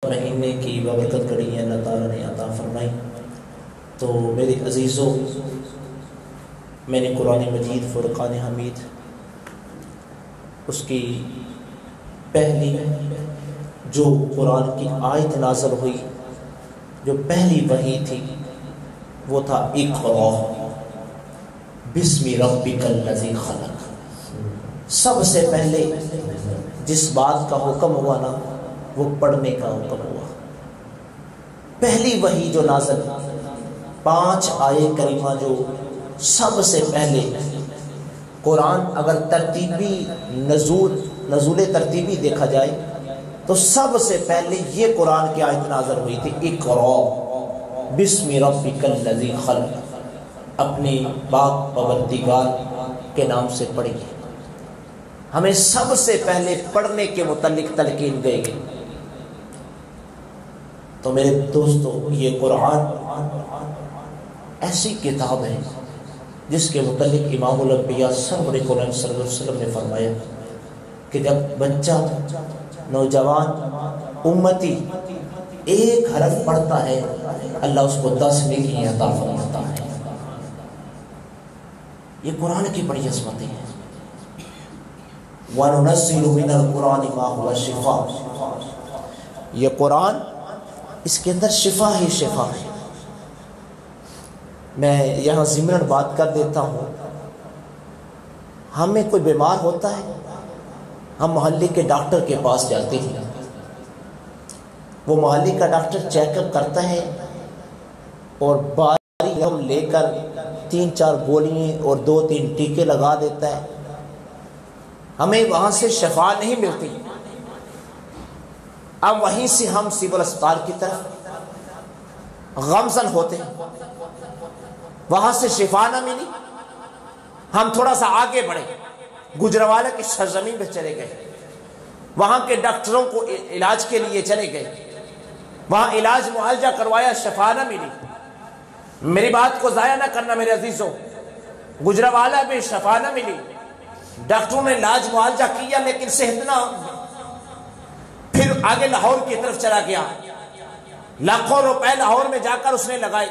مہینے کی بابرکت گھڑی ہے اللہ تعالیٰ نے عطا فرمائی۔ تو میرے عزیزوں، میں نے قرآن مجید فرقان حمید اس کی پہلی جو قرآن کی آیت نازل ہوئی، جو پہلی وحی تھی، وہ تھا اقرأ بسم ربک الذی خلق۔ سب سے پہلے جس بات کا حکم ہوا نا، وہ پڑھنے کا حکم ہوا۔ پہلی وحی جو نازل، 5 آیے کریمہ جو سب سے پہلے قرآن اگر ترتیبی نزول ترتیبی دیکھا جائے تو سب سے پہلے یہ قرآن کی آیت نازل ہوئی تھی، اقرأ بسم ربک الذی خلق، اپنی پاک پروردگار کے نام سے پڑھیے۔ ہمیں سب سے پہلے پڑھنے کے متعلق تلقین گئی گئی۔ تو میرے دوستو، یہ قرآن ایسی کتاب ہے جس کے متعلق امام الانبیاء سرور قرآن صلی اللہ علیہ وسلم نے فرمایا کہ جب بچہ، نوجوان، امتی ایک حرف پڑھتا ہے، اللہ اس کو 10 نیکی عطا فرماتا ہے۔ یہ قرآن کی بڑی عظمتیں ہیں۔ وَنُنَزِّلُ مِنَ الْقُرْآنِ مَا هُوَ شِفَاءٌ، یہ قرآن، اس کے اندر شفا ہی شفا ہے۔ میں یہاں ضمناً بات کر دیتا ہوں، ہمیں کوئی بیمار ہوتا ہے، ہم محلے کے ڈاکٹر کے پاس جاتے ہیں، وہ محلے کا ڈاکٹر چیک اپ کرتا ہے اور باری ہم لے کر 3-4 گولیاں اور 2-3 ٹیکے لگا دیتا ہے، ہمیں وہاں سے شفا نہیں ملتی۔ اب وہیں سے ہم سول اسپتال کی طرف غمزن ہوتے ہیں، وہاں سے شفا نہ ملی، ہم تھوڑا سا آگے بڑھے، گجرانوالہ کی سرزمین پہ چلے گئے، وہاں کے ڈاکٹروں کو علاج کے لیے چلے گئے، وہاں علاج معالجہ کروایا، شفا نہ ملی۔ میری بات کو ضائع نہ کرنا میرے عزیزوں، گجرانوالہ میں شفا نہ ملی، ڈاکٹروں نے علاج معالجہ کیا لیکن صحت نہ، پھر آگے لاہور کی طرف چلا گیا، لاکھوں روپے لاہور میں جا کر اس نے لگائے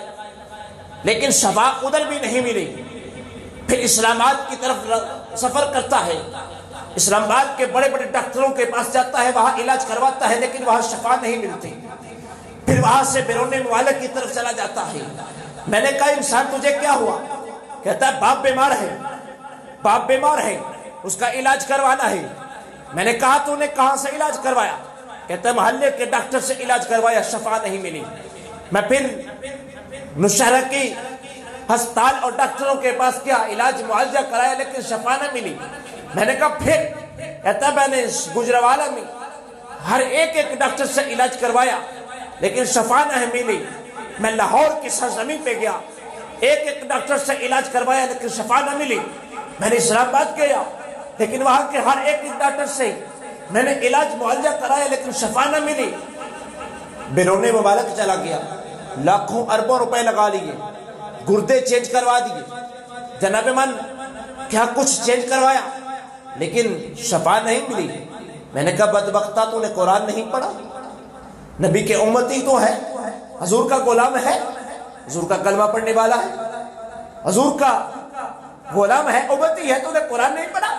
لیکن شفا ادھر بھی نہیں ملی۔ پھر اسلام آباد کی طرف سفر کرتا ہے، اسلام آباد کے بڑے بڑے ڈاکٹروں کے پاس جاتا ہے، وہاں علاج کرواتا ہے لیکن وہاں شفا نہیں ملتی۔ پھر وہاں سے بیرون ممالک کی طرف چلا جاتا ہے۔ میں نے کہا انسان تجھے کیا ہوا؟ کہتا ہے باپ بیمار ہے، باپ بیمار ہے، اس کا علاج کروانا ہے۔ میں نے کہا تو نے کہاں سے علاج کروایا؟ کہتا ہے محلے کے ڈاکٹر سے علاج کروایا، شفا نہیں ملی۔ میں پھر نوشہرہ کی ہسپتال اور ڈاکٹروں کے پاس کیا، علاج معالجہ کرایا لیکن شفا نہ ملی۔ میں نے کہا پھر؟ کہتا میں نے گجرانوالہ میں ہر ایک ڈاکٹر سے علاج کروایا لیکن شفا نہیں ملی۔ میں لاہور کی سرزمین پہ گیا، ایک ڈاکٹر سے علاج کروایا لیکن شفا نہ ملی۔ میں نے اسلام آباد گیا لیکن وہاں کے ہر ایک ڈاکٹر سے میں نے علاج معالجہ کرایا لیکن شفا نہ ملی۔ بیرون ممالک چلا گیا، لاکھوں اربوں روپے لگا لیے، گردے چینج کروا دیے، جناب من کیا کچھ چینج کروایا لیکن شفا نہیں ملی۔ میں نے کہا بدبختہ تو نے قرآن نہیں پڑھا، نبی کے امتی تو ہے، حضور کا غلام ہے، حضور کا کلمہ پڑھنے والا ہے، حضور کا غلام ہے، امتی ہے، تو نے قرآن نہیں پڑھا۔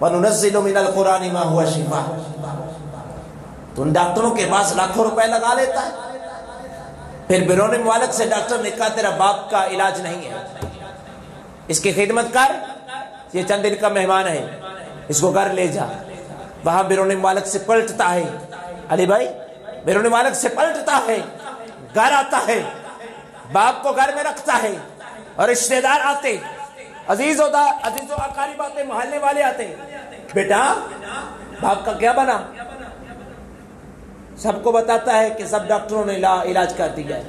وَنُنَزِّلُ مِنَ الْقُرْآنِ مَا هُوَ شِفَاءٌ، تو ان ڈاکٹروں کے پاس لاکھوں روپے لگا لیتا ہے۔ پھر بیرون ممالک سے ڈاکٹر نے کہا تیرا باپ کا علاج نہیں ہے، اس کی خدمت کر، یہ چند دن کا مہمان ہے، اس کو گھر لے جا۔ وہاں بیرون ممالک سے پلٹتا ہے، علی بھائی بیرون ممالک سے پلٹتا ہے، گھر آتا ہے، باپ کو گھر میں رکھتا ہے اور رشتہ دار آتے، عزیز و اقارب آتے، محلے والے آتے، بیٹا باپ کا کیا بنا؟ سب کو بتاتا ہے کہ سب ڈاکٹروں نے علاج کر دیا ہے،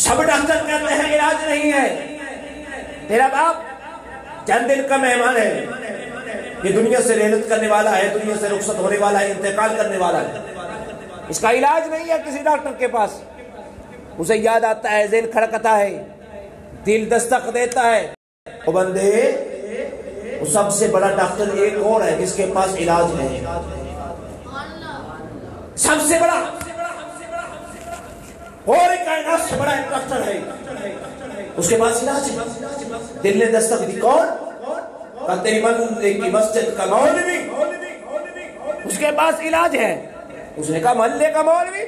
سب ڈاکٹر کہتے ہیں علاج نہیں ہے، تیرا باپ چند دن کا مہمان ہے، یہ دنیا سے رحلت کرنے والا ہے، دنیا سے رخصت ہونے والا ہے، انتقال کرنے والا ہے، اس کا علاج نہیں ہے کسی ڈاکٹر کے پاس۔ اسے یاد آتا ہے، ذہن کھڑکتا ہے، دل دستک دیتا ہے، او بندے وہ سب سے بڑا ڈاکٹر ایک اور ہے جس کے پاس علاج ہے، سب سے بڑا پوری کائنات سے بڑا ایک ڈاکٹر ہے، اس کے پاس علاج ہے۔ دل نے دستک دی، کون؟ کہ تیری محلے کی مسجد کا مولوی، اس کے پاس علاج ہے۔ اس نے کہا محلے کا مولوی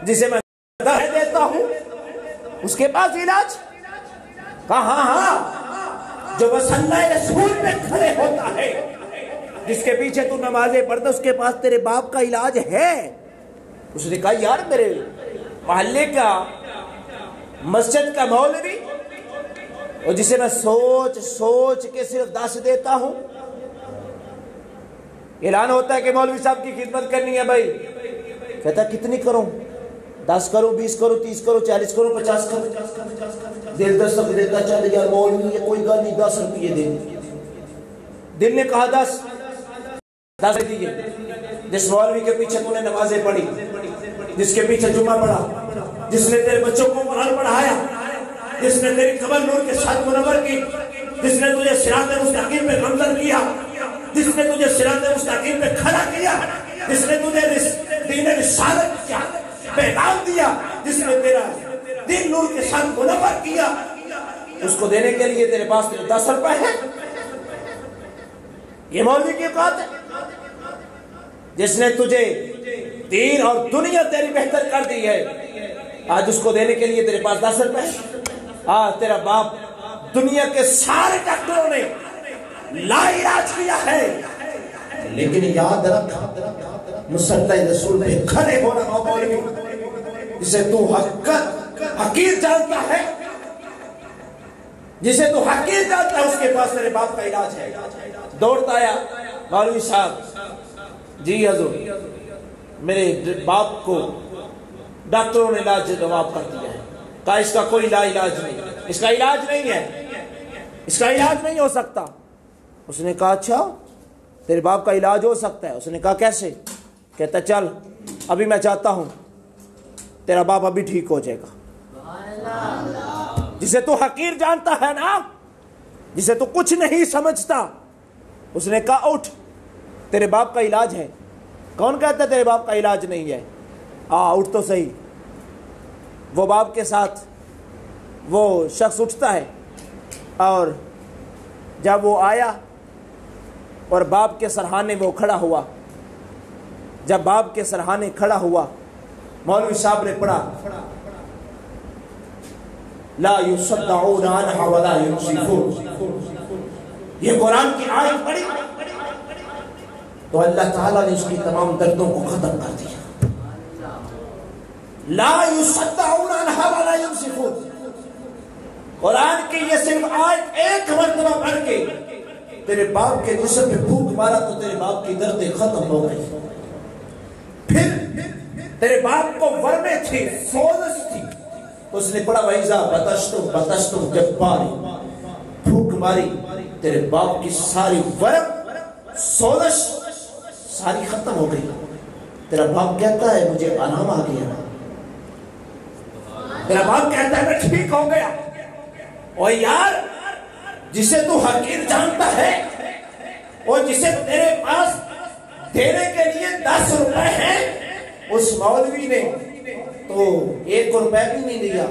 جسے میں دہے دیتا ہوں اس کے پاس علاج؟ کہا ہاں ہاں، جو مسلح رسول میں کھڑے ہوتا ہے، جس کے پیچھے تو نمازیں پڑھتا، اس کے پاس تیرے باپ کا علاج ہے۔ اس نے کہا یار میرے محلے کا مسجد کا مولوی، اور جسے میں سوچ سوچ کے صرف 10 دیتا ہوں، اعلان ہوتا ہے کہ مولوی صاحب کی خدمت کرنی ہے بھائی، کہتا کتنی کروں؟ 10 کروں، 20 کروں، 30 کروں، 40 کروں، 50 کروں؟ دل دستک دیتا، چل یار مولوی یہ کوئی گل نہیں، 10 روپیے دے۔ دل نے کہا 10 دیے۔ جس مولوی کے پیچھے تو نے نمازیں پڑھی، جس کے پیچھے جمعہ پڑھا، جس نے تیرے بچوں کو قرآن پڑھایا، جس نے تیری قبر نور کے ساتھ منور کی، جس نے تجھے صراط مستقیم پہ گامزن کیا، جس نے تجھے صراط مستقیم پہ کھڑا کیا، جس نے تجھے دین رسالت کیا پیغام دیا، جس نے تیرا دین نور کے ساتھ منور کیا، اس کو دینے کے لیے تیرے پاس 10 روپے ہے؟ یہ مولوی کی اوقات ہے؟ جس نے تجھے دین اور دنیا تیری بہتر کر دی ہے، آج اس کو دینے کے لیے تیرے پاس 10 روپے ہے؟ تیرا باپ دنیا کے سارے ڈاکٹروں نے لا علاج کیا ہے، لیکن یاد رکھ مسلح رسول پہ کھڑے ہونا مولوی جسے تو حقیر جانتا ہے، جسے تو حقیر جانتا ہے، اس کے پاس تیرے باپ کا علاج ہے۔ دوڑتا آیا، مولوی صاحب جی حضور میرے باپ کو ڈاکٹروں نے علاج جواب کر دیا ہے، کہا اس کا کوئی لا علاج نہیں، اس کا علاج نہیں ہے، اس کا علاج نہیں ہو سکتا۔ اس نے کہا اچھا تیرے باپ کا علاج ہو سکتا ہے؟ اس نے کہا کیسے؟ کہتا چل ابھی میں چاہتا ہوں، تیرا باپ ابھی ٹھیک ہو جائے گا۔ جسے تو حقیر جانتا ہے نا، جسے تو کچھ نہیں سمجھتا، اس نے کہا اٹھ تیرے باپ کا علاج ہے۔ کون کہتا ہے تیرے باپ کا علاج نہیں ہے؟ اٹھ تو صحیح۔ وہ باپ کے ساتھ وہ شخص اٹھتا ہے، اور جب وہ آیا اور باپ کے سرہانے وہ کھڑا ہوا، جب باپ کے سرہانے کھڑا ہوا، مولوی صاحب نے پڑھا لا یصدعون عنها ولا ينصفون، یہ قرآن کی آیت پڑھی تو اللہ تعالیٰ نے اس کی تمام دردوں کو ختم کر دیا۔ لا یصدعون عنها ولا ينصفون، قرآن کی یہ صرف آیت ایک مرتبہ پڑھ کے تیرے باپ کے جسم میں پھونک مارا تو تیرے باپ کی دردیں ختم ہو گئی۔ پھر تیرے باپ کو ورمے تھی، سوزش تھی، اس نے پڑھا وَإِذَا بَطَشْتُمْ جَبَّارِ، پھونک ماری، تیرے باپ کی ساری ورم سوزش ساری ختم ہو گئی۔ تیرا باپ کہتا ہے مجھے آرام آ گیا، تیرا باپ کہتا ہے میں ٹھیک ہو گیا۔ اور یار جسے تو حقیر جانتا ہے، اور جسے تیرے پاس دینے کے لیے 10 روپے ہیں، اس مولوی نے تو 1 روپے بھی نہیں دیا،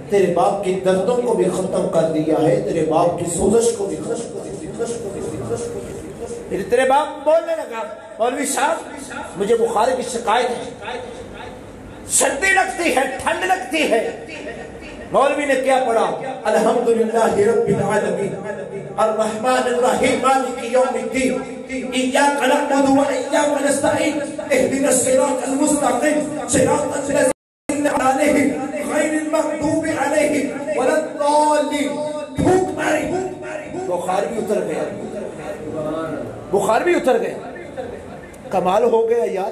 تیرے باپ کی دردوں کو بھی ختم کر دیا ہے، تیرے باپ کی سوزش کو بھی ختم کر دیا۔ پھر تیرے باپ بولنے لگا مولوی صاحب مجھے بخار کی شکایت ہے، سردی لگتی ہے، ٹھنڈ لگتی ہے۔ مولوی نے کیا پڑھا؟ الحمدللہ رب العالمین الرحمن الرحیم مالک یوم الدین ایاک نعبد و ایاک نستعین اهدنا الصراط المستقیم صراط الذین علیہم غیر المغضوب علیہم ولا الضالین۔ پھونک ماری، بخار بھی اتر گیا، بخار بھی اتر گیا۔ کمال ہو گیا یار،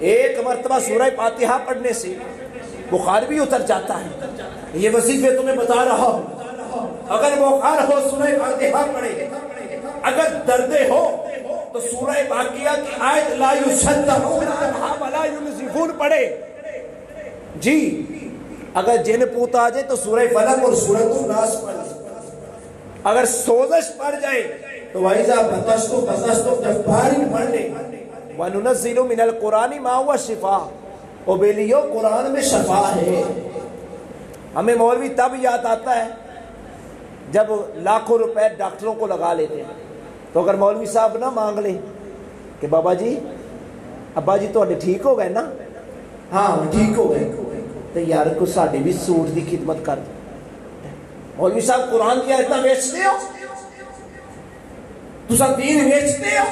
ایک مرتبہ سورہ فاتحہ پڑھنے سے بخار بھی اتر جاتا ہے۔ یہ وظیفے تمہیں بتا رہا ہوں، اگر بخار ہو سورہ فاتحہ پڑھے، اگر دردے ہو تو سورہ باقیہ کی آیت لا یصدعون عنہا ولا ينزفون پڑھے۔ جی اگر جن پوت آ جائے تو سورہ فلق اور سورۃ الناس پڑھے، اگر سوزش پڑ جائے تو وَإِذَا بَطَشْتُمْ جَبَّارٍ پڑھ لے۔ وَنُنَزِّلُ مِنَ الْقُرْآنِ مَا هُوَ شِفَاءٌ، او بیلیو قرآن میں شفا ہے۔ ہمیں مولوی تب یاد آتا ہے جب لاکھوں روپے ڈاکٹروں کو لگا لیتے ہیں، تو اگر مولوی صاحب نہ مانگ لیں کہ بابا جی ابا جی تو ٹھیک ہو گئے نا، ہاں ٹھیک ہو گئے، تو یار کو ساڈی بھی سوٹ دی خدمت کر دو۔ مولوی صاحب قرآن کی آیتاں بیچتے ہو، تساں دین بیچتے ہو،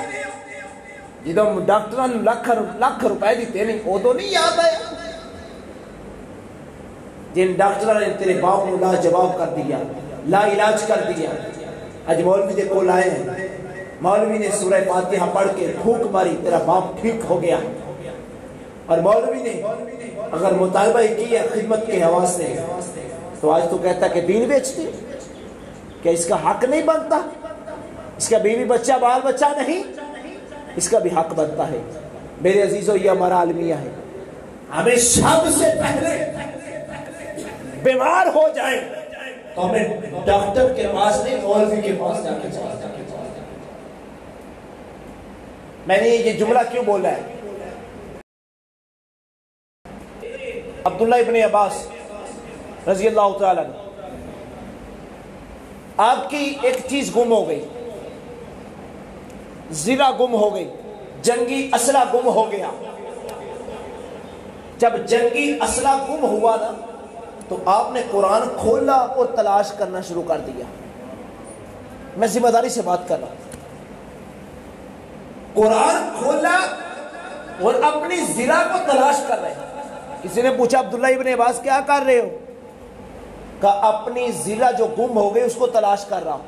جدو ڈاکٹراں لکھ روپے دیتے نہیں ادو نہیں یاد آیا؟ جن ڈاکٹراں نے تیرے باپ کو لا جواب کر دیا، لا علاج کر دیا، اج مولوی دے کول آئے ہیں، مولوی نے سورہ فاتحہ پڑھ کے پھونک ماری، تیرا باپ ٹھیک ہو گیا، اور مولوی نے اگر مطالبہ کیا خدمت کے حوالے سے، تو آج تو کہتا کہ دین بیچتے، کہ اس کا حق نہیں بنتا، اس کا بیوی بچہ بال بچہ نہیں، اس کا بھی حق بنتا ہے۔ میرے عزیزو یہ ہمارا عالمیہ ہے، ہمیں سب سے پہلے بیمار ہو جائیں تو ہمیں ڈاکٹر کے پاس نہیں مولوی کے پاس جا کے چاہیے۔ میں نے یہ جملہ کیوں بولا ہے؟ عبداللہ ابن عباس رضی اللہ تعالیٰ عنہ، آپ کی ایک چیز گم ہو گئی، زرہ گم ہو گئی، جنگی اسلحہ گم ہو گیا۔ جب جنگی اسلحہ گم ہوا نا تو آپ نے قرآن کھولا اور تلاش کرنا شروع کر دیا۔ میں ذمہ داری سے بات کر رہا ہوں، قرآن کھولا اور اپنی زرہ کو تلاش کر رہے ہیں۔ کسی نے پوچھا عبداللہ ابن عباس کیا کر رہے ہو؟ کہا اپنی زرہ جو گم ہو گئی اس کو تلاش کر رہا ہوں۔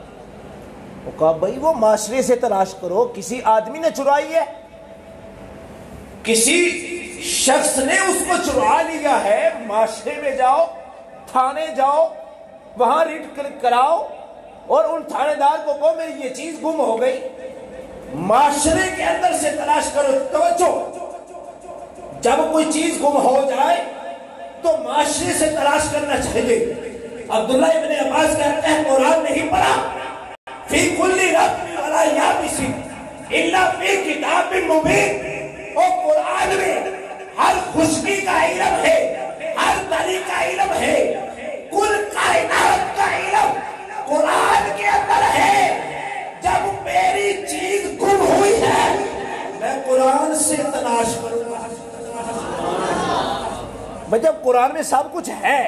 وہ کہا بھائی وہ معاشرے سے تلاش کرو، کسی آدمی نے چرائی ہے، کسی شخص نے اس کو چرا لیا ہے، معاشرے میں جاؤ، تھانے جاؤ، وہاں ریٹ کراؤ اور ان تھانے دار کو کہو میری یہ چیز گم ہو گئی۔ معاشرے کے اندر سے تلاش کرو۔ توجہ، جب کوئی چیز گم ہو جائے تو معاشرے سے تلاش کرنا چاہیے۔ عبداللہ ابن عباس کہتے ہیں قرآن نہیں پڑھا، فی کل رطب ولا یابس الا فی کتاب مبین، اور قرآن میں ہر خشکی کا علم ہے، ہر تری کا علم ہے، کل کائنات کا علم قرآن کے اندر ہے۔ جب میری چیز گم ہوئی ہے میں قرآن سے تلاش کروں گا۔ بھئی جب قرآن میں سب کچھ ہے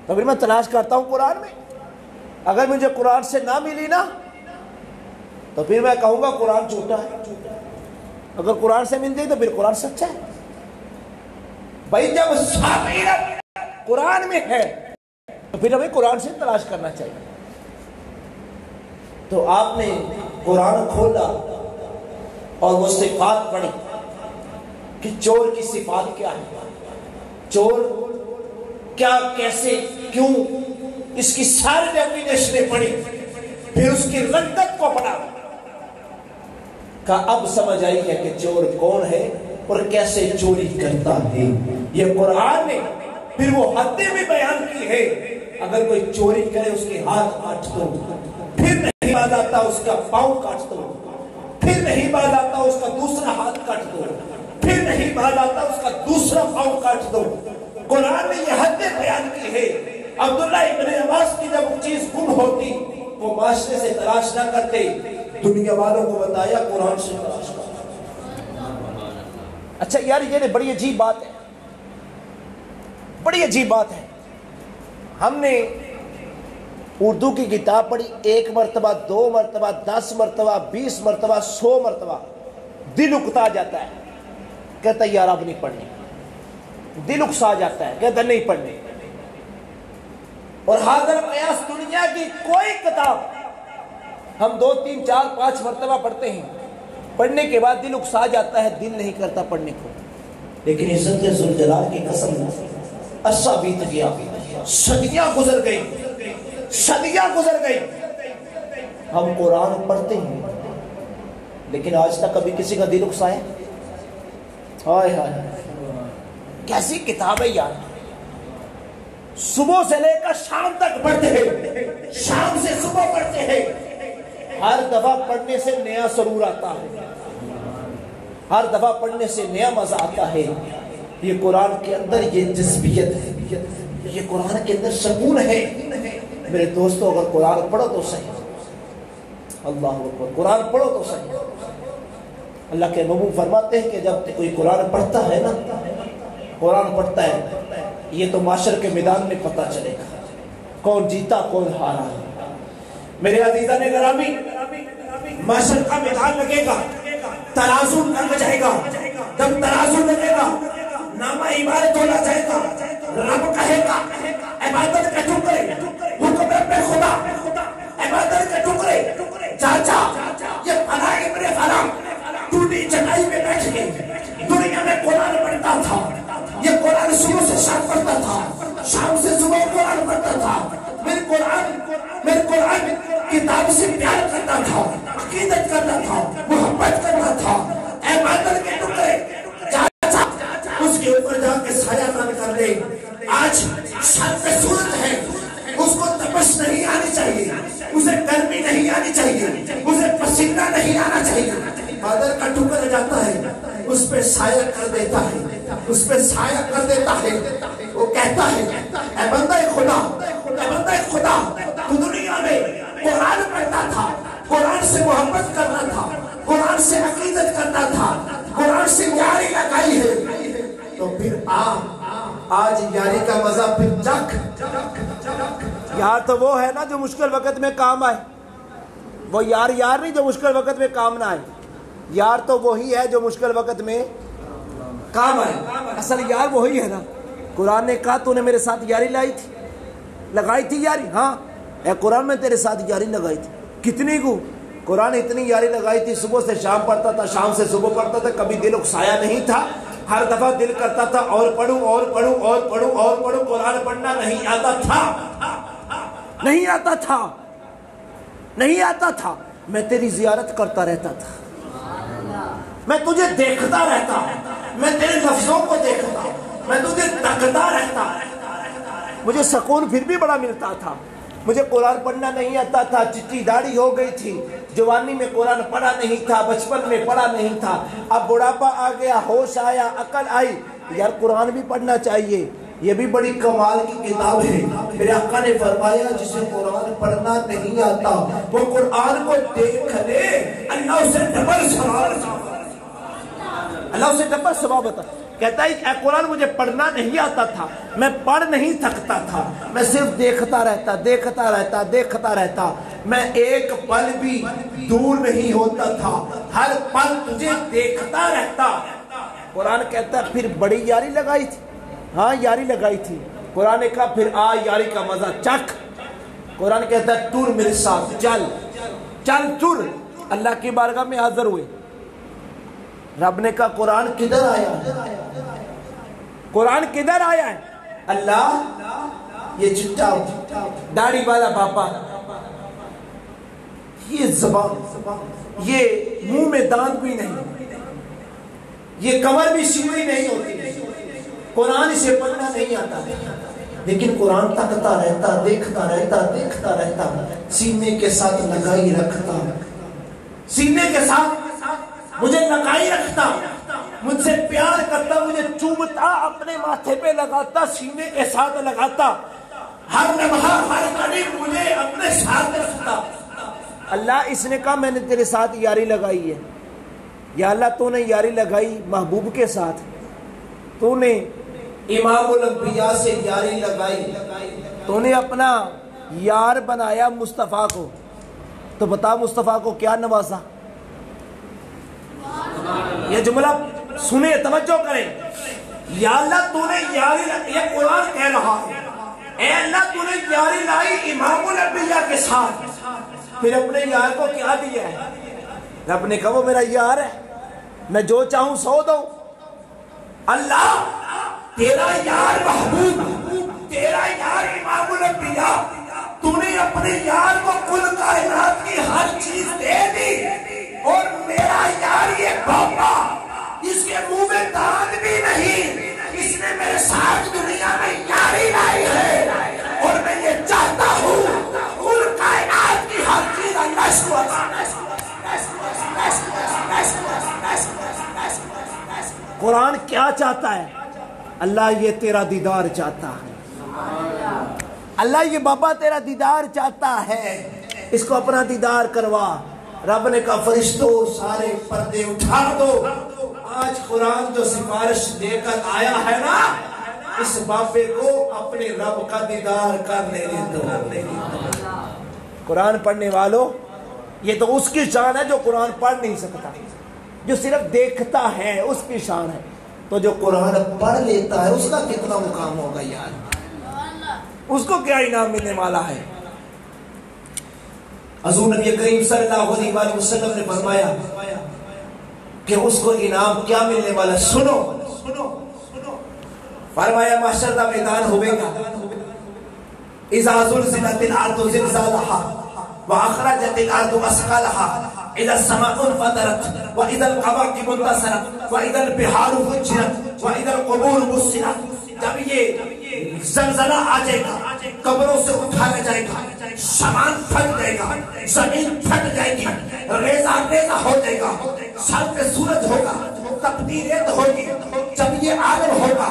تو پھر میں تلاش کرتا ہوں قرآن میں۔ اگر مجھے قرآن سے نہ ملی نا تو پھر میں کہوں گا قرآن جھوٹا ہے، اگر قرآن سے مل گئی تو پھر قرآن سچا ہے۔ بھئی جب سب علم قرآن میں ہے تو پھر ہمیں قرآن سے تلاش کرنا چاہیے۔ تو آپ نے قرآن کھولا اور وہ صفات پڑھی کہ چور کی صفات کیا ہے، چور کیا، کیسے، کیوں، اس کی ساری ڈیفینیشنیں پڑھی، پھر اس کی ردت کو پڑھا، کہا اب سمجھ آئی ہے کہ چور کون ہے اور کیسے چوری کرتا ہے۔ یہ قرآن نے پھر وہ حدیں بھی بیان کی ہے، اگر کوئی چوری کرے اس کے ہاتھ کاٹ دو، پھر نہیں بعد آتا اس کا پاؤں کاٹ دو، پھر نہیں بعد آتا اس کا دوسرا ہاتھ کاٹ دو، پھر نہیں بعد آتا اس کا دوسرا پاؤں کاٹ دو۔ قرآن نے یہ حدیں بیان کی ہے۔ عبداللہ ابن عباس کی جب چیز گم ہوتی وہ معاشرے سے تلاش نہ کرتے، دنیا والوں کو بتایا قرآن سے تلاش کرتے۔ اچھا یار یہ بڑی عجیب بات ہے، بڑی عجیب بات ہے۔ ہم نے اردو کی کتاب پڑھی، 1 مرتبہ 2 مرتبہ 10 مرتبہ 20 مرتبہ 100 مرتبہ، دل اکتا جاتا ہے، کہتا ہے یار اب نہیں پڑھنی، دل اکسا جاتا ہے، کہتا نہیں پڑھنی۔ اور حاضر قیاس دنیا کی کوئی کتاب ہم 2 3 4 5 مرتبہ پڑھتے ہیں، پڑھنے کے بعد دل اکسا جاتا ہے، دل نہیں کرتا پڑھنے کو۔ لیکن عزت ذوالجلال کی قسم، عرصہ بیت گیا، صدیاں گزر گئی، صدیاں گزر گئی، ہم قرآن پڑھتے ہیں لیکن آج تک کبھی کسی کا دل اکسایا؟ ہائے ہائے کیسی کتاب ہے یار، صبح سے لے کر شام تک پڑھتے ہیں، شام سے صبح پڑھتے ہیں، ہر دفعہ پڑھنے سے نیا سرور آتا ہے، ہر دفعہ پڑھنے سے نیا مزہ آتا ہے. یہ قرآن کے اندر یہ جذبیت ہے, یہ قرآن کے اندر سکون ہے. میرے دوستو اگر قرآن پڑھو تو صحیح, اللہ اکبر, قرآن پڑھو تو صحیح. اللہ کے محبوب فرماتے ہیں کہ جب کوئی قرآن پڑھتا ہے نا, قرآن پڑھتا ہے, یہ تو معاشر کے میدان میں پتہ چلے گا کون جیتا کون ہارا. میرے عزیزان گرامی, معاشر کا میدان لگے گا, ترازو لگ جائے گا. جب ترازو لگے گا نامہ عبادت تولا جائے گا. رب کہے گا عبادت کے ٹکڑے, حکم پہ خدا, عبادت کے ٹکڑے, چاچا یہ فلاں ابن فلاں ٹوٹی چٹائی میں بیٹھ کے دنیا میں قرآن پڑھتا تھا. یہ قرآن صبح سے شام پڑھتا تھا, شام سے صبح قرآن پڑھتا تھا. میرے قرآن کتاب سے پیار کرتا تھا, عقیدت کرتا تھا, محبت کرتا تھا. عبادت کے ٹکڑے چاچا اس کے اوپر جا کے سایہ بن کر دے. آج سر پہ سورج ہے, اس کو تپش نہیں آنی چاہیے, اسے گرمی نہیں آنی چاہیے, اسے پسینہ نہیں آنا چاہیے. بادل کا ٹکڑا جاتا ہے, اس پہ سایہ کر دیتا ہے, اس پہ سایہ کر دیتا ہے. وہ کہتا ہے اے بندہ خدا, اے بندہ خدا, تو دنیا میں قرآن پڑھتا تھا, قرآن سے محبت کرنا تھا, قرآن سے عقیدت کرنا تھا, قرآن سے یاری لگائی ہے, تو پھر آج یاری کا مزہ پھر چکھ. یار تو وہ ہے نا جو مشکل وقت میں کام آئے, وہ یار نہیں جو مشکل وقت میں کام نہ آئے. یار تو وہی ہے جو مشکل وقت میں کام آئے. اصل یار وہی ہے نا. قرآن نے کہا تو نے میرے ساتھ یاری لگائی تھی یاری. ہاں اے قرآن میں تیرے ساتھ یاری لگائی تھی. کتنی کو قرآن اتنی یاری لگائی تھی, صبح سے شام پڑھتا تھا, شام سے صبح پڑھتا تھا, کبھی دل اکسایا نہیں تھا. ہر دفعہ دل کرتا تھا اور پڑھوں اور پڑھوں اور پڑھوں اور پڑھوں. قرآن پڑھنا نہیں آتا تھا, نہیں آتا تھا, نہیں آتا تھا. میں تیری زیارت کرتا رہتا تھا, میں تجھے دیکھتا رہتا, میں تیرے لفظوں کو دیکھتا, میں تجھے تکتا رہتا. مجھے سکون پھر بھی بڑا ملتا تھا. مجھے قرآن پڑھنا نہیں آتا تھا, چٹی داڑھی ہو گئی تھی, جوانی میں قرآن پڑھا نہیں تھا, بچپن میں پڑھا نہیں تھا. اب بڑھاپا آ گیا, ہوش آیا, عقل آئی, یار قرآن بھی پڑھنا چاہیے. یہ بھی بڑی کمال کی کتاب ہے. میرے آقا نے فرمایا جسے قرآن پڑھنا نہیں آتا وہ قرآن کو دیکھ لے, اللہ اسے ڈبل ثواب عطا. کہتا ہے اے قرآن مجھے پڑھنا نہیں آتا تھا, میں پڑھ نہیں تھکتا تھا, میں صرف دیکھتا رہتا. میں ایک پل بھی دور نہیں ہوتا تھا, ہر پل تجھے دیکھتا رہتا. قرآن کہتا ہے پھر بڑی یاری لگائی تھی. ہاں یاری لگائی تھی. قرآن نے کہا پھر آ یاری کا مزہ چکھ. قرآن کہتا ہے تر میرے ساتھ, چل تر. اللہ کی بارگاہ میں حاضر ہوئے. رب نے کہا قرآن کدھر آیا ہے, قرآن کدھر آیا ہے. اللہ یہ چٹا داڑھی والا باپا, یہ زبان, یہ منہ میں دانت بھی نہیں, یہ کمر بھی سیدھی نہیں ہوتی, قرآن اسے پڑھنا نہیں آتا, لیکن قرآن تکتا رہتا, دیکھتا رہتا, سینے کے ساتھ لگائی رکھتا, سینے کے ساتھ مجھے لگائی رکھتا, مجھ سے پیار کرتا, مجھے چومتا, اپنے ماتھے پہ لگاتا, سینے کے ساتھ لگاتا, ہر لمحہ ہر گھڑی مجھے اپنے ساتھ رکھتا. اللہ اس نے کہا میں نے تیرے ساتھ یاری لگائی ہے. یا اللہ تو نے یاری لگائی محبوب کے ساتھ, تو نے امام الانبیاء سے یاری لگائی, تو نے اپنا یار بنایا مصطفیٰ کو, تو بتا مصطفیٰ کو کیا نوازا. یہ جملہ سنیں, توجہ کریں. یا اللہ تو نے یاری, یہ قرآن کہہ رہا ہے, اے اللہ تو نے یاری لائی امام الانبیاء کے ساتھ, پھر اپنے یار کو کیا دیا ہے. رب نے کہا وہ میرا یار ہے, میں جو چاہوں سو دوں. اللہ تیرا یار محبوب, تیرا یار امام الانبیاء, تو نے اپنے یار کو کل کائنات کی ہر چیز دے دی, اور میرا یار یہ باپا, اس کے منہ میں دانت بھی نہیں, اس نے میرے ساتھ دنیا میں یاری لائی ہے, اور میں یہ چاہتا ہوں کل کائنات کی ہر چیز اللہ کو عطا. کیا چاہتا ہے؟ اللہ یہ تیرا دیدار چاہتا ہے، اللہ یہ بابا تیرا دیدار چاہتا ہے، اس کو اپنا دیدار کروا۔ رب نے کہا فرشتوں سارے پردے اٹھا دو، آج قرآن جو سفارش دے کر آیا ہے نا، اس بابے کو اپنے رب کا دیدار کرنے دو۔ قرآن پڑھنے والوں، یہ تو اس کی شان ہے جو قرآن پڑھ نہیں سکتا، جو صرف دیکھتا ہے اس کی شان ہے، تو جو قرآن پڑھ لیتا ہے اس کا کتنا مقام ہوگا یار، اس کو کیا انعام ملنے والا ہے۔ حضور نبی کریم صلی اللہ علیہ وآلہ وسلم نے فرمایا کہ اس کو انعام کیا ملنے والا، سنو فرمایا محشر کا میدان ہوئے گا، اذا زلزلت الارض زلزالها واخرجت الارض اثقالها اذا السماء انفطرت واذا الكواكب انتثرت واذا البحار فجرت واذا القبور بصرت۔ جب یہ زلزلہ آ جائے گا، قبروں سے اٹھایا جائے گا، سامان پھٹ جائے گا، زمین پھٹ جائے گی، ریزہ ریزہ ہو جائے گا، سر پہ سورج ہوگا، تقدیریں ہوگی، جب یہ عالم ہوگا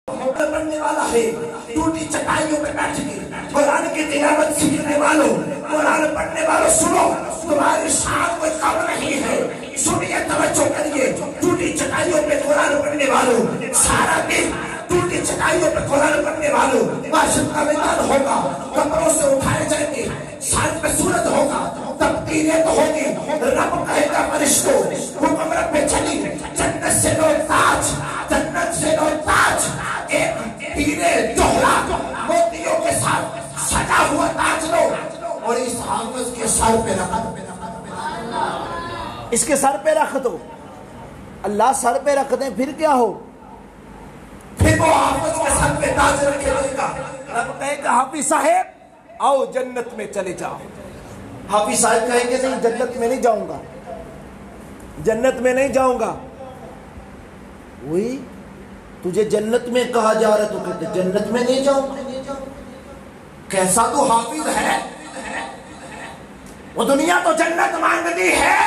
پڑھنے والا ہے، ٹوٹی چٹائیوں پہ بیٹھ کے قرآن کی تلاوت سیکھنے والوں، قرآن پڑھنے والوں سنو، تمہاری شان کوئی کم نہیں ہے، سنیے توجہ کریے، ٹوٹی چٹائیوں پہ قرآن پڑھنے والوں، سارا دن ٹوٹی چٹائیوں پہ قرآن پڑھنے والوں، محشر کا میدان ہوگا، قبروں سے اٹھائے جائیں گے، سر پہ سورج ہوگا، تقدیریں تو ہوگی، رب کہے گا فرشتوں حکم رب پہ چلی، جنت سے لو تاج، جنت سے لو تاج، ایک ہیرے جوہرات موتیوں کے ساتھ سجا ہوا تاج لو اور اس حافظ کے سر پہ رکھ دو، اس کے سر پہ رکھ دو۔ اللہ سر پہ رکھ دیں پھر کیا ہو؟ پھر وہ حافظ کے سر پہ تاج رکھے گا، رب کہے گا حافظ صاحب آؤ جنت میں چلے جاؤ۔ حافظ صاحب کہیں گے نہیں جنت میں نہیں جاؤں گا، جنت میں نہیں جاؤں گا۔ وہی تجھے جنت میں کہا جا رہا ہے تو کہتے جنت میں نہیں جاؤں گا، کیسا تو حافظ ہے، وہ دنیا تو جنت مانگتی ہے،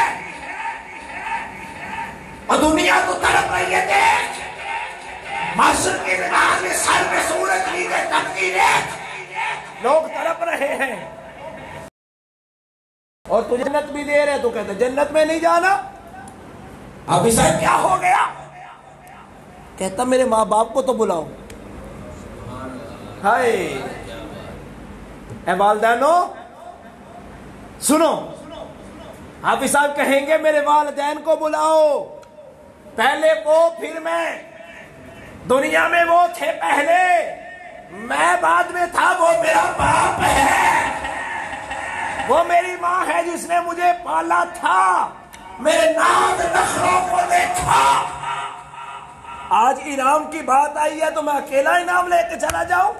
اور دنیا تو تڑپ رہی ہے، دیکھ محشر کے میدان میں سر پہ سورج لیے تقدیریں، لوگ تڑپ رہے ہیں اور تو جنت بھی دے رہے تو کہتے جنت میں نہیں جانا۔ اب اسے کیا ہو گیا؟ کہتا میرے ماں باپ کو تو بلاؤ۔ ہائے اے والدینو سنو، حافظ صاحب کہیں گے میرے والدین کو بلاؤ، پہلے وہ پھر میں، دنیا میں وہ تھے پہلے، میں بعد میں تھا، وہ میرا باپ ہے، وہ میری ماں ہے جس نے مجھے پالا تھا، میرے ناز نخروں کو دیکھا۔ آج انعام کی بات آئی ہے تو میں اکیلا انعام لے کے چلا جاؤں؟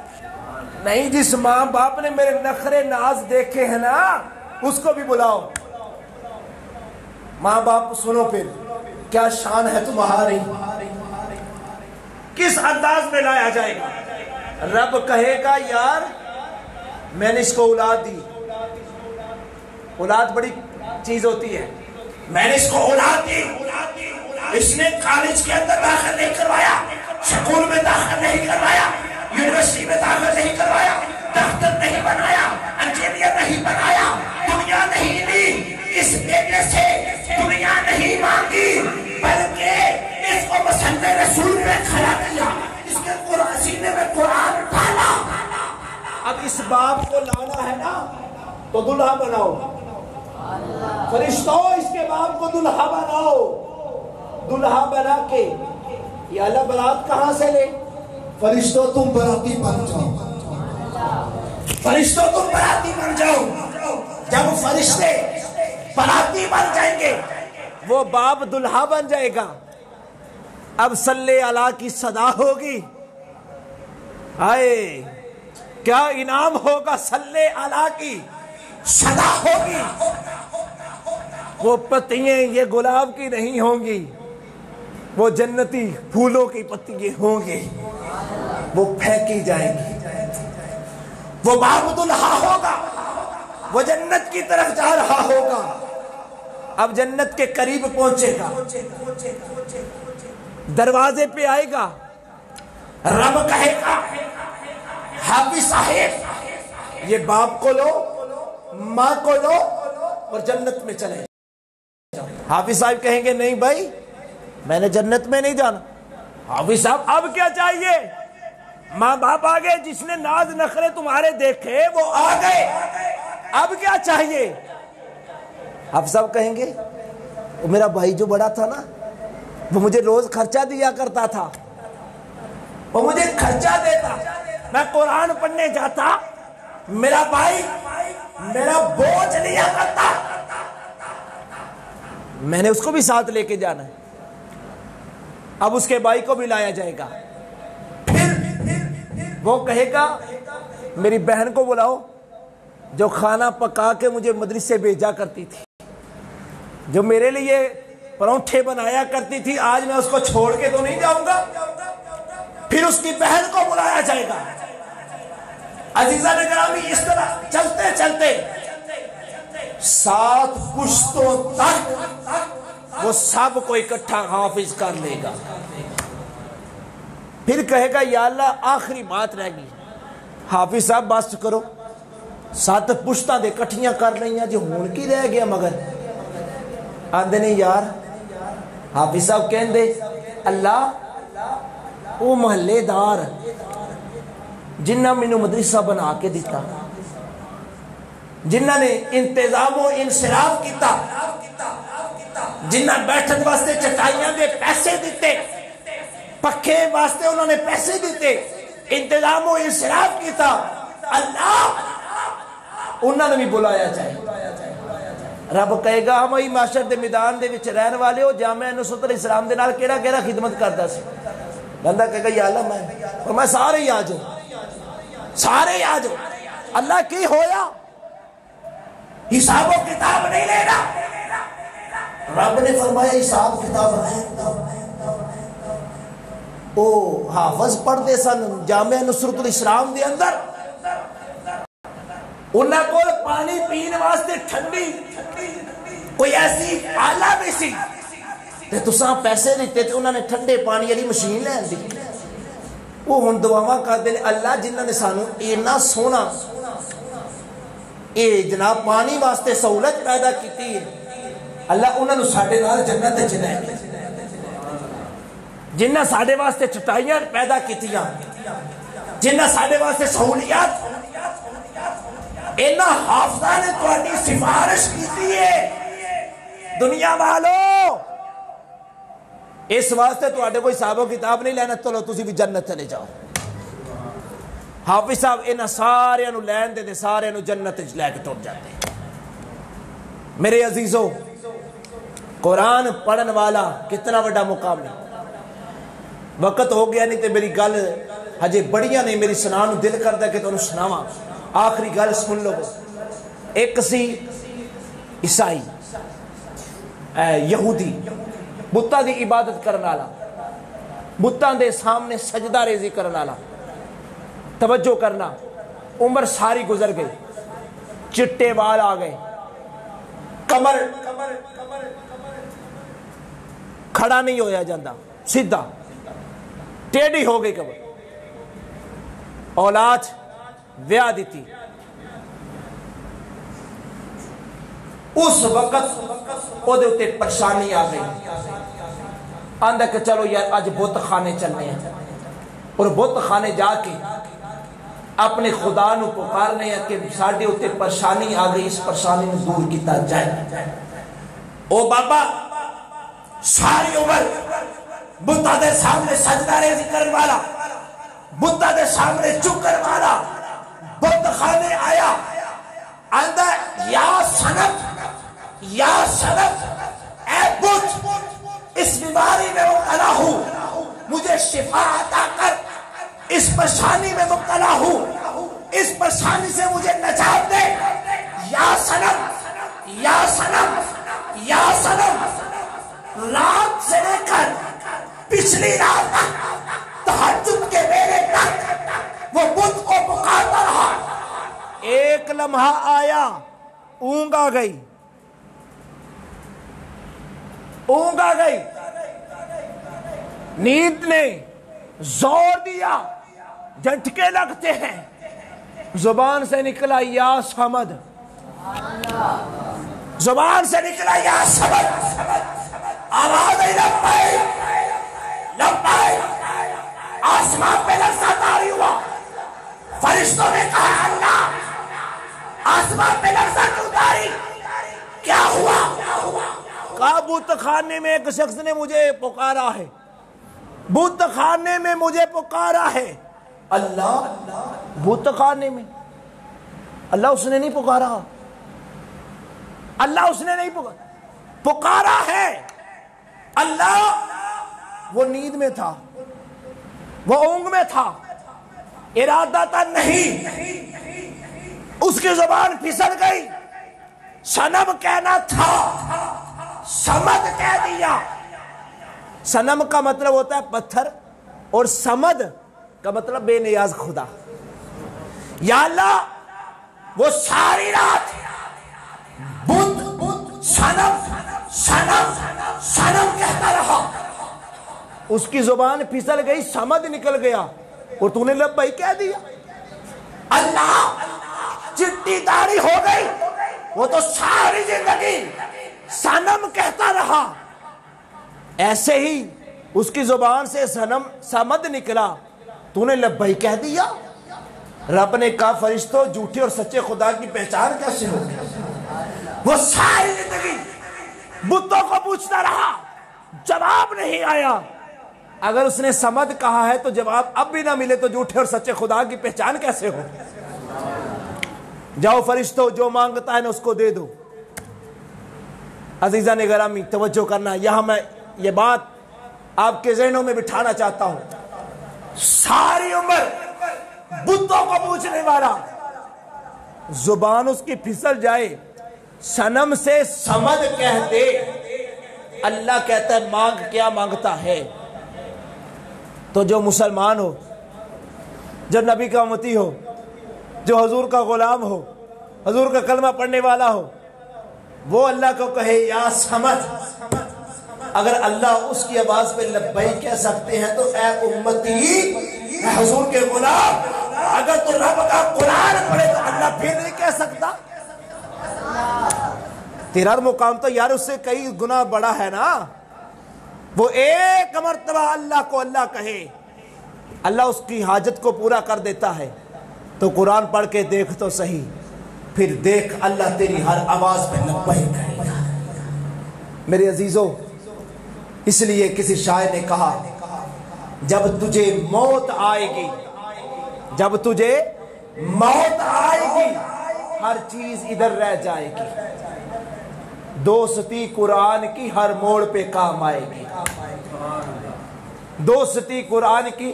نہیں، جس ماں باپ نے میرے نخرے ناز دیکھے ہیں نا اس کو بھی بلاؤ۔ ماں باپ سنو پھر کیا شان ہے تمہاری، کس انداز میں لایا جائے گا۔ رب کہے گا یار میں نے اس کو اولاد دی، اولاد بڑی چیز ہوتی ہے، میں نے اس کو اولاد دی، اس نے کالج کے اندر داخل نہیں کروایا، سکول میں داخل نہیں کروایا، یونیورسٹی میں داخل نہیں کروایا، ڈاکٹر نہیں بنایا، انجینئر نہیں بنایا، دنیا نہیں لی، اس بیٹے سے دنیا نہیں مانگی، بلکہ اس کو مسند رسول میں کھڑا کیا، اس کے سینے میں قرآن ڈالا۔ اب اس باپ کو لانا ہے نا تو دلہا بناؤ، فرشتوں اس کے باپ کو دلہا بناؤ، دلہا بنا کے یہ اللہ برات کہاں سے لے؟ فرشتوں تم براتی بن جاؤ، فرشتوں تم براتی بن جاؤ۔ جب فرشتے براتی بن جائیں گے وہ باپ دلہا بن جائے گا، اب صلی اللہ کی صدا ہوگی، آئے کیا انعام ہوگا، صلی اللہ کی صدا ہوگی، وہ پتیاں یہ گلاب کی نہیں ہوں گی، وہ جنتی پھولوں کی پتیاں ہوں گی، وہ پھینکی جائیں گی، وہ باپ دلہا ہوگا، وہ جنت کی طرف جا رہا ہوگا، اب جنت کے قریب پہنچے گا، دروازے پہ آئے گا، رب کہے گا حافظ صاحب یہ باپ کو لو، ماں کو لو اور جنت میں چلے جاؤ۔ حافظ صاحب کہیں گے نہیں بھائی میں نے جنت میں نہیں جانا۔ حافظ صاحب اب کیا چاہیے؟ ماں باپ آ گئے، جس نے ناز نخرے تمہارے دیکھے وہ آ گئے، اب کیا چاہیے؟ حافظ صاحب کہیں گے وہ میرا بھائی جو بڑا تھا نا، وہ مجھے روز خرچہ دیا کرتا تھا، وہ مجھے خرچہ دیتا، میں قرآن پڑھنے جاتا، میرا بھائی میرا بوجھ لیا کرتا، میں نے اس کو بھی ساتھ لے کے جانا ہے۔ اب اس کے بھائی کو بھی لایا جائے گا، پھر وہ کہے گا میری بہن کو بلاؤ جو کھانا پکا کے مجھے مدرسے بھیجا کرتی تھی، جو میرے لیے پرونٹھے بنایا کرتی تھی، آج میں اس کو چھوڑ کے تو نہیں جاؤں گا۔ پھر اس کی بہن کو بلایا جائے گا۔ عزیزان گرامی اس طرح چلتے چلتے 7 پشتوں تک وہ سب کو اکٹھا حافظ کر لے گا۔ پھر کہے گا یا اللہ آخری بات رہ گئی، حافظ صاحب بس کرو، 7 پشتاں دے کٹھیاں کر رہی ہیں جو ہون کی رہ گیا، مگر آندے نہیں یار۔ حافظ صاحب کہیں دے اللہ وہ محلے دار جنہ مینوں مدرسہ بنا کے دیتا، جنہ نے انتظام و انصراف کیتا، جنہ بیٹھن واسطے چٹائیاں دے پیسے دیتے، پکھے واسطے انہوں نے پیسے دیتے، انتظام و انصراف کیتا، اللہ انہوں نے بھی بلایا جائے۔ رب کہے گا ہم معاشر دے میدان دے وچ رہن والے ہو، جامعہ نصرت الاسلام دے نال کیڑا کیڑا خدمت کردا سی؟ بندہ کہے گا یا اللہ میں سارے ہی آ جاؤ، سارے ہی آ جاؤ۔ اللہ کی ہویا؟ حساب و کتاب نہیں لینا۔ رب نے فرمایا حساب کتاب ہے۔ او حافظ پڑھتے سن جامعہ نصرت الاسلام دے اندر، انہاں کول پانی پین واسطے ٹھنڈی کوئی ایسی آلہ بھی سی تے تساں پیسے دیتے تے انہوں نے ٹھنڈے پانی والی مشین لین دی۔ وہ ہن دعاواں کردے نے اللہ جنہاں نے سانو اینا سونا اے جناب پانی واسطے سہولت پیدا کیتی ہے، اللہ انہاں نو ساڈے نال جنت وچ لے گئے۔ جنہاں ساڈے واسطے چٹائیاں پیدا کیتیاں، جنہاں ساڈے واسطے سہولیات، انہاں حافظاں نے تہاڈی سفارش کیتی ہے۔ دنیا والو اس واسطے تہاڈے کوئی حساب و کتاب نہیں لینا، چلو تسی بھی جنت چلے جاؤ۔ حافظ صاحب انہاں سارے نو لین دے سارے نو جنت وچ لے کے ٹر جاتے۔ میرے عزیزو قرآن پڑھن والا کتنا بڑا مقام ہے۔ وقت ہو گیا نہیں تے میری گل ہجے بڑیاں نہیں، میری سنان نو دل کردا کہ تانوں سناواں۔ آخری گل سن لو۔ ایک سی عیسائی یہودی بتاں دی عبادت کرن والا، بتاں دے سامنے سجدہ ریزی کرن والا، توجہ کرنا، عمر ساری گزر گئی، چٹے وال آ گئے، کمر کھڑا نہیں ہویا جاندہ، سیدھا ٹیڑھی ہو گئی کمر، اولاد ویاہ دیتی۔ اس وقت او دے اتے پریشانی آ گئی، آندہ کہ چلو یار آج بت خانے چلنے ہیں، اور بت خانے جا کے اپنے خدا نو پکارنے ہیں کہ ساڈے اتے پریشانی آ گئی، اس پریشانی نو دور کیتا جائے۔ او بابا ساری عمر بتاں دے سامنے سجدہ ریزی کرن والا، بتاں دے سامنے چکر والا بت خانے آیا، آندہ یا صنم یا صنم، اے بت اس بیماری میں مبتلا ہوں، مجھے شفا عطا کر، اس پریشانی میں مبتلا ہوں، اس پریشانی سے مجھے نجات دے، یا صنم یا صنم یا صنم۔ رات سے لے کر پچھلی رات تک تہجد کے ویلے تک وہ بت کو پکارتا رہا۔ ایک لمحہ آیا، اونگ آ گئی، اونگ آ گئی، نیند نے زور دیا، جھٹکے لگتے ہیں، زبان سے نکلا یا صمد، زبان سے نکلا یا صمد، آواز آئی لبیک لبیک، آسمان پہ لرزہ طاری ہوا، فرشتوں نے کہا اللہ آسمان پہ لرزہ کیوں طاری، کیا ہوا؟ کہا بت خانے میں ایک شخص نے مجھے پکارا ہے، بت خانے میں مجھے پکارا ہے۔ اللہ بت خانے میں، اللہ اس نے نہیں پکارا، اللہ اس نے نہیں پکارا ہے، اللہ وہ نیند میں تھا، وہ اونگ میں تھا، ارادہ تھا نہیں، اس کی زبان پھسل گئی، صنم کہنا تھا صمد کہہ دیا۔ صنم کا مطلب ہوتا ہے پتھر، اور صمد کا مطلب بے نیاز خدا۔ یا اللہ وہ ساری رات بت صنم صنم صنم کہتا رہا، اس کی زبان پھسل گئی، صمد نکل گیا، اور تو نے لبیک کہہ دیا۔ اللہ چٹی داڑھی ہو گئی، وہ تو ساری زندگی صنم کہتا رہا، ایسے ہی اس کی زبان سے صمد نکلا، تو نے لبیک کہہ دیا۔ رب نے کہا فرشتوں جھوٹے اور سچے خدا کی پہچان کیسے ہو؟ وہ ساری زندگی بتوں کو پوچھتا رہا، جواب نہیں آیا۔ اگر اس نے صمد کہا ہے تو جواب اب بھی نہ ملے تو جھوٹے اور سچے خدا کی پہچان کیسے ہو؟ جاؤ فرشتوں جو مانگتا ہے نا اس کو دے دو۔ عزیزان گرامی توجہ کرنا، یہاں میں یہ بات آپ کے ذہنوں میں بٹھانا چاہتا ہوں، ساری عمر بتوں کو پوچھنے والا، زبان اس کی پھسل جائے، صنم سے صمد کہہ دے، اللہ کہتا ہے مانگ کیا مانگتا ہے۔ تو جو مسلمان ہو، جو نبی کا امتی ہو، جو حضور کا غلام ہو، حضور کا کلمہ پڑھنے والا ہو، وہ اللہ کو کہے یا صمد۔ اگر اللہ اس کی آواز پہ لبیک کہہ سکتے ہیں تو اے امتی، اے حضور کے غلام، اگر تو رب کا قرآن پڑھے تو اللہ پھر نہیں کہہ سکتا؟ تیرا مقام تو یار اس سے کئی گنا بڑا ہے نا۔ وہ ایک مرتبہ اللہ کو اللہ کہے، اللہ اس کی حاجت کو پورا کر دیتا ہے۔ تو قرآن پڑھ کے دیکھ تو صحیح، پھر دیکھ اللہ تیری ہر آواز پہ لبیک کہے گا۔ میرے عزیزوں، اس لیے کسی شاعر نے کہا جب تجھے موت آئے گی، جب تجھے موت آئے گی ہر چیز ادھر رہ جائے گی، دوستی قرآن کی ہر موڑ پہ کام آئے گی، دوستی قرآن کی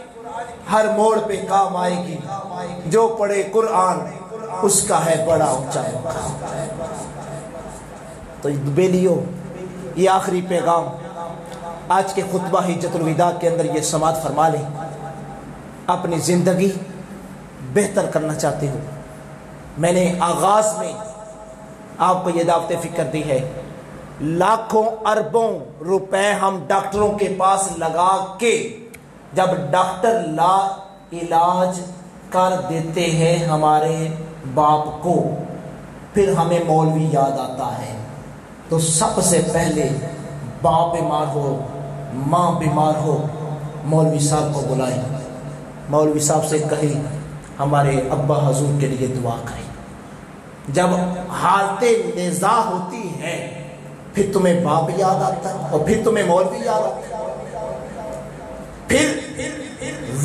ہر موڑ پہ کام آئے گی، جو پڑھے قرآن اس کا ہے بڑا اونچا مقام۔ تو بیلیو، یہ آخری پیغام آج کے خطبہ حجت الوداع کے اندر یہ سماعت فرما لیں۔ اپنی زندگی بہتر کرنا چاہتے ہو، میں نے آغاز میں آپ کو یہ دعوت فکر دی ہے، لاکھوں اربوں روپے ہم ڈاکٹروں کے پاس لگا کے جب ڈاکٹر لا علاج کر دیتے ہیں ہمارے باپ کو، پھر ہمیں مولوی یاد آتا ہے۔ تو سب سے پہلے باپ بیمار ہو، ماں بیمار ہو، مولوی صاحب کو بلائیں، مولوی صاحب سے کہیں ہمارے ابا حضور کے لیے دعا کریں۔ جب حالت نزاع ہوتی ہے پھر تمہیں باپ یاد آتا ہے، اور پھر تمہیں مولوی یاد آتا ہے، پھر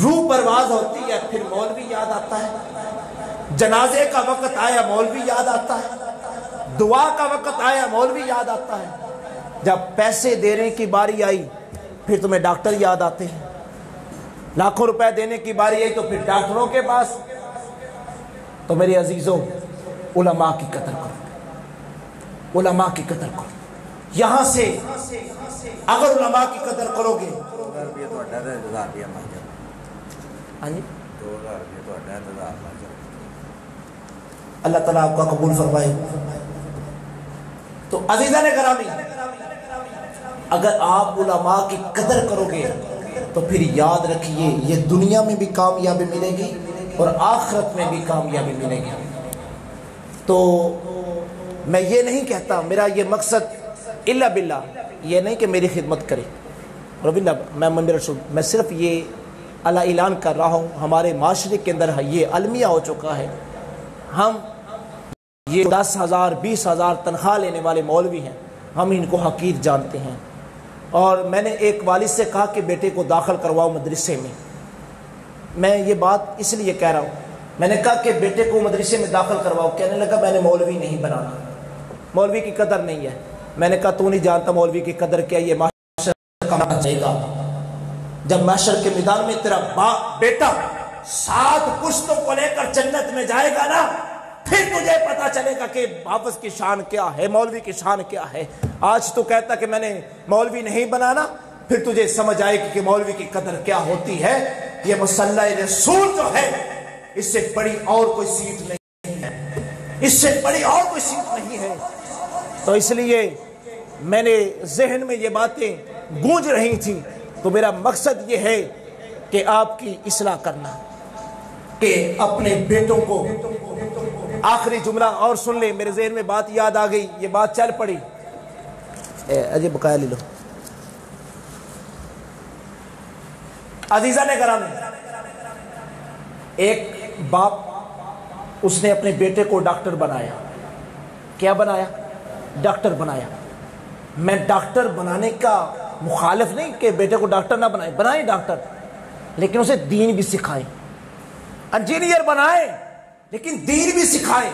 روح پرواز ہوتی ہے پھر مولوی یاد آتا ہے، جنازے کا وقت آیا مولوی یاد آتا ہے، دعا کا وقت آیا مولوی یاد آتا ہے، جب پیسے دینے کی باری آئی پھر تمہیں ڈاکٹر یاد آتے ہیں، لاکھوں روپے دینے کی باری آئی تو پھر ڈاکٹروں کے پاس۔ تو میرے عزیزوں، علماء کی قدر کرو، علماء کی قدر کرو۔ یہاں سے اگر علماء کی قدر کرو گے، اللہ تعالیٰ آپ کا قبول فرمائے۔ تو عزیزان گرامی، اگر آپ علماء کی قدر کرو گے تو پھر یاد رکھیے یہ دنیا میں بھی کامیابی ملے گی اور آخرت میں بھی کامیابی ملے گی۔ تو میں یہ نہیں کہتا، میرا یہ مقصد الا باللہ یہ نہیں کہ میری خدمت کرے، میں صرف یہ اعلان کر رہا ہوں، ہمارے معاشرے کے اندر یہ المیہ ہو چکا ہے، ہم یہ 10,000 20,000 تنخواہ لینے والے مولوی ہیں، ہم ان کو حقیر جانتے ہیں۔ اور میں نے ایک والد سے کہا کہ بیٹے کو داخل کرواؤ مدرسے میں، میں یہ بات اس لیے کہہ رہا ہوں، میں نے کہا کہ بیٹے کو مدرسے میں داخل کرواؤ، کہنے لگا میں نے مولوی نہیں بنانا، مولوی کی قدر نہیں ہے۔ میں نے کہا تو نہیں جانتا مولوی کی قدر کیا، یہ معاشر کا جائے گا جب معاشر کے میدان میں تیرا بیٹا 7 پشتوں کو لے کر جنت میں جائے گا نا، پھر تجھے پتا چلے گا کہ حافظ کی شان کیا ہے، مولوی کی شان کیا ہے۔ آج تو کہتا کہ میں نے مولوی نہیں بنانا، پھر تجھے سمجھ آئے گی کہ مولوی کی قدر کیا ہوتی ہے۔ یہ مصلی رسول جو ہے اس سے بڑی اور کوئی سیٹ نہیں ہے، اس سے بڑی اور کوئی سیٹ نہیں ہے۔ تو اس لیے میں نے ذہن میں یہ باتیں گونج رہی تھیں، تو میرا مقصد یہ ہے کہ آپ کی اصلاح کرنا، کہ اپنے بیٹوں کو آخری جملہ اور سن لیں، میرے ذہن میں بات یاد آ گئی، یہ بات چل پڑی، اجے بقایا لے لو۔ عزیزہ نے گرامی، ایک باپ اس نے اپنے بیٹے کو ڈاکٹر بنایا۔ کیا بنایا؟ ڈاکٹر بنایا۔ میں ڈاکٹر بنانے کا مخالف نہیں کہ بیٹے کو ڈاکٹر نہ بنائے، بنائیں ڈاکٹر، لیکن اسے دین بھی سکھائیں۔ انجینئر بنائیں لیکن دین بھی سکھائیں،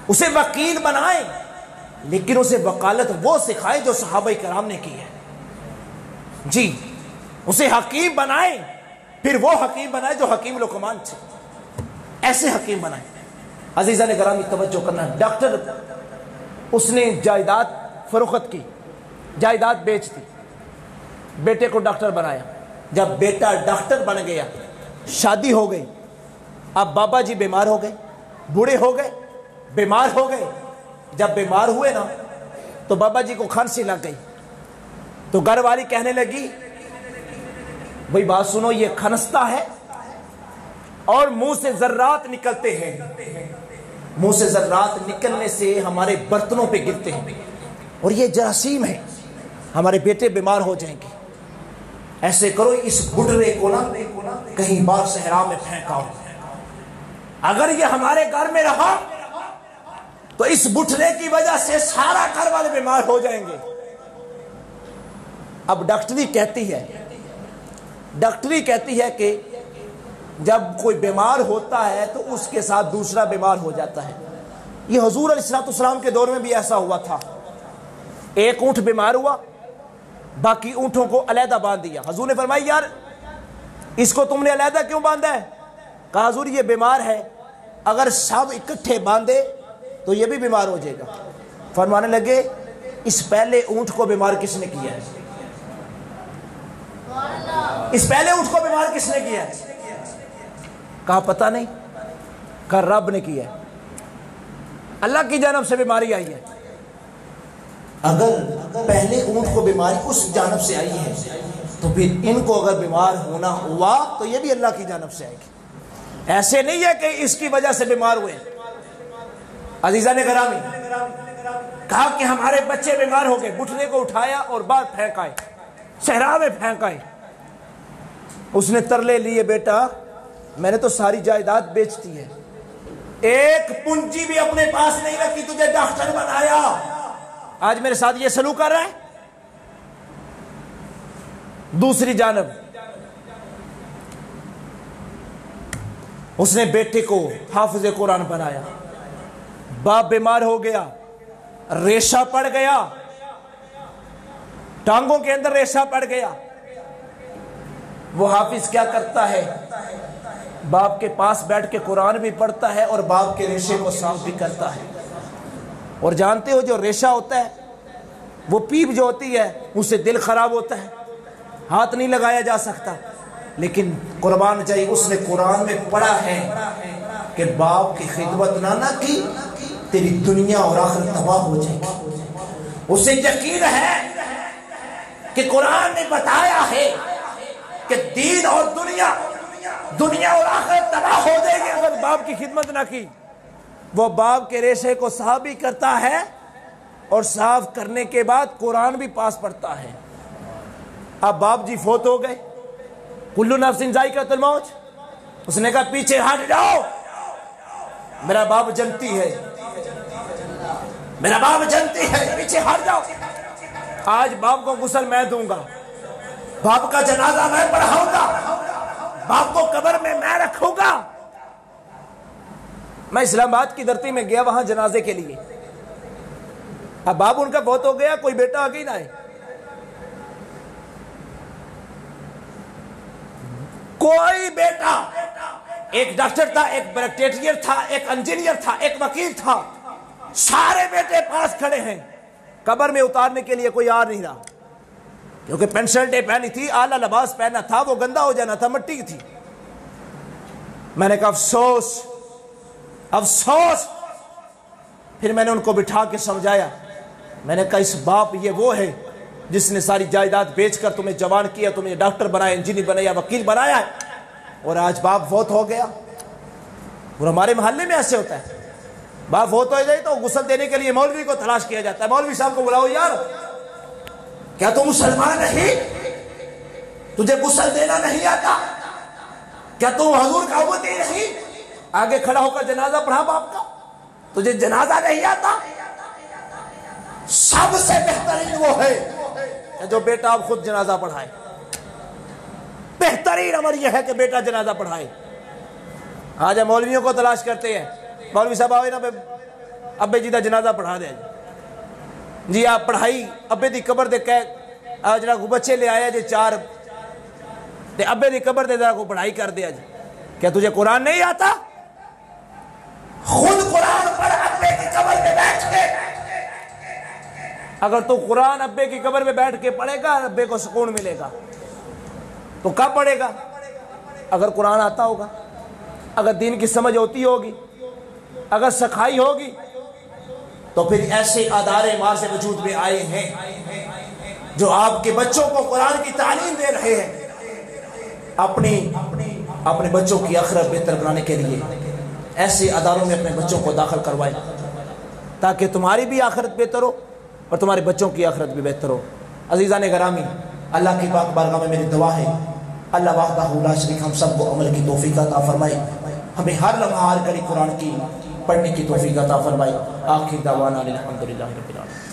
اسے وکیل بنائیں لیکن اسے وکالت وہ سکھائیں جو صحابہ کرام نے کی ہے۔ جی، اسے حکیم بنائیں، پھر وہ حکیم بنائیں جو حکیم لقمان تھے، ایسے حکیم بنائیں۔ عزیزہ نے گرامی توجہ کرنا، ڈاکٹر اس نے جائیداد فروخت کی، جائیداد بیچ دی، بیٹے کو ڈاکٹر بنایا۔ جب بیٹا ڈاکٹر بن گیا، شادی ہو گئی، اب بابا جی بیمار ہو گئے، بوڑھے ہو گئے، بیمار ہو گئے۔ جب بیمار ہوئے نا تو بابا جی کو کھانسی لگ گئی، تو گھر والی کہنے لگی بھئی بات سنو، یہ کھنستا ہے اور منہ سے ذرات نکلتے ہیں، منہ سے ذرات نکلنے سے ہمارے برتنوں پہ گرتے ہیں اور یہ جراثیم ہے، ہمارے بیٹے بیمار ہو جائیں گے۔ ایسے کرو اس بڈرے کو نا کہیں باہر صحرا میں پھینکاؤ، اگر یہ ہمارے گھر میں رہا تو اس بٹھنے کی وجہ سے سارا گھر والے بیمار ہو جائیں گے۔ اب ڈاکٹری کہتی ہے کہ جب کوئی بیمار ہوتا ہے تو اس کے ساتھ دوسرا بیمار ہو جاتا ہے۔ یہ حضور علیہ السلام کے دور میں بھی ایسا ہوا تھا، ایک اونٹ بیمار ہوا، باقی اونٹوں کو علیحدہ باندھ دیا۔ حضور نے فرمایا یار اس کو تم نے علیحدہ کیوں باندھا ہے؟ کہا حضور یہ بیمار ہے، اگر سب اکٹھے باندھے تو یہ بھی بیمار ہو جائے گا۔ فرمانے لگے اس پہلے اونٹ کو بیمار کس نے کیا ہے؟ اس پہلے اونٹ کو بیمار کس نے کیا ہے؟ کہا پتہ نہیں، کہا رب نے کیا ہے، اللہ کی جانب سے بیماری آئی ہے۔ اگر پہلے اونٹ کو بیماری اس جانب سے آئی ہے تو پھر ان کو اگر بیمار ہونا ہوا تو یہ بھی اللہ کی جانب سے آئے گی، ایسے نہیں ہے کہ اس کی وجہ سے بیمار ہوئے۔ عزیزہ نے گرامی، کہا کہ ہمارے بچے بیمار ہو گئے، بٹھنے کو اٹھایا اور باہر پھینکائے، صحرا میں پھینکائے۔ اس نے ترلے لیے بیٹا میں نے تو ساری جائیداد بیچ دی ہے، ایک پونجی بھی اپنے پاس نہیں رکھی، تجھے ڈاکٹر بنایا، آج میرے ساتھ یہ سلوک کر رہا ہے۔ دوسری جانب اس نے بیٹے کو حافظ قرآن بنایا، باپ بیمار ہو گیا، ریشہ پڑ گیا، ٹانگوں کے اندر ریشہ پڑ گیا، وہ حافظ کیا کرتا ہے؟ باپ کے پاس بیٹھ کے قرآن بھی پڑھتا ہے اور باپ کے ریشے کو صاف بھی کرتا ہے۔ اور جانتے ہو جو ریشہ ہوتا ہے، وہ پیپ جو ہوتی ہے اس سے دل خراب ہوتا ہے، ہاتھ نہیں لگایا جا سکتا، لیکن قربان چاہیے اس نے قرآن میں پڑھا ہے کہ باپ کی خدمت نہ کی تیری دنیا اور آخرت تباہ ہو جائے گی۔ اسے یقین ہے کہ قرآن نے بتایا ہے دین اور دنیا اور آخرت تباہ ہو جائے گی اگر باپ کی خدمت نہ کی۔ وہ باپ کے ریشے کو صاف بھی کرتا ہے اور صاف کرنے کے بعد قرآن بھی پاس پڑھتا ہے۔ اب باپ جی فوت ہو گئے، کلو نفس ذائقۃ الموت، اس نے کہا پیچھے ہٹ جاؤ، میرا باپ جنتی ہے، میرا باپ جنتی ہے، پیچھے ہٹ جاؤ۔ آج باپ کو غسل میں دوں گا، باپ کا جنازہ میں پڑھاؤں گا، باپ کو قبر میں رکھوں گا۔ میں اسلام آباد کی دھرتی میں گیا وہاں جنازے کے لیے، اب باپ ان کا فوت ہو گیا، کوئی بیٹا آگے نہ آئے، کوئی بیٹا، ایک ڈاکٹر تھا، ایک بریکٹیریئر تھا، ایک انجینئر تھا، ایک وکیل تھا، سارے بیٹے پاس کھڑے ہیں، قبر میں اتارنے کے لیے کوئی آ نہیں رہا، کیونکہ پینٹ شرٹیں پہنی تھی، اعلیٰ لباس پہنا تھا، وہ گندا ہو جانا تھا، مٹی کی تھی۔ میں نے کہا افسوس افسوس۔ پھر میں نے ان کو بٹھا کے سمجھایا، میں نے کہا اس باپ یہ وہ ہے جس نے ساری جائیداد بیچ کر تمہیں جوان کیا، تمہیں ڈاکٹر بنایا، انجینئر بنایا، وکیل بنایا ہے، اور آج باپ فوت ہو گیا۔ اور ہمارے محلے میں ایسے ہوتا ہے، باپ فوت ہو جائے تو غسل دینے کے لیے مولوی کو تلاش کیا جاتا ہے، مولوی صاحب کو بلاؤ، یار کیا تم مسلمان نہیں؟ تجھے غسل دینا نہیں آتا؟ کیا تم حضور کا امتی نہیں؟ آگے کھڑا ہو کر جنازہ پڑھا باپ کا، تجھے جنازہ نہیں آتا؟ سب سے بہترین وہ ہے کہ جو بیٹا اب خود جنازہ پڑھائے، بہترین عمل یہ ہے کہ بیٹا جنازہ پڑھائے۔ آج ہم مولویوں کو تلاش کرتے ہیں، مولوی صاحب آئے نا ابے جی دا جنازہ پڑھا دے جی، آپ پڑھائی ابے دی قبر دے آج کو بچے لے آیا جی 4 تے ابے دی قبر دے ذرا کو پڑھائی کر دیا جی۔ کیا تجھے قرآن نہیں آتا؟ خود قرآن پڑھ ابے کی قبر میں بیٹھ کے۔ اگر تو قرآن ابے کی قبر میں بیٹھ کے پڑھے گا، ابے کو سکون ملے گا، تو کب پڑھے گا؟ اگر قرآن آتا ہوگا، اگر دین کی سمجھ ہوتی ہوگی، اگر سخائی ہوگی، تو پھر ایسے ادارے ماں سے وجود میں آئے ہیں جو آپ کے بچوں کو قرآن کی تعلیم دے رہے ہیں۔ اپنے بچوں کی آخرت بہتر بنانے کے لیے ایسے اداروں میں اپنے بچوں کو داخل کروائیں تاکہ تمہاری بھی آخرت بہتر ہو اور تمہارے بچوں کی آخرت بھی بہتر ہو۔ عزیزان گرامی، اللہ کی پاک بارگاہ میں میری دعا ہے، اللہ وحدہ لا شریک ہم سب کو عمل کی توفیق عطا فرمائے، ہمیں ہر لمحہ ہر گھڑی قرآن کی پڑھنے کی توفیق عطا فرمائے۔ آخر دعوانا الحمدللہ رب العالمین۔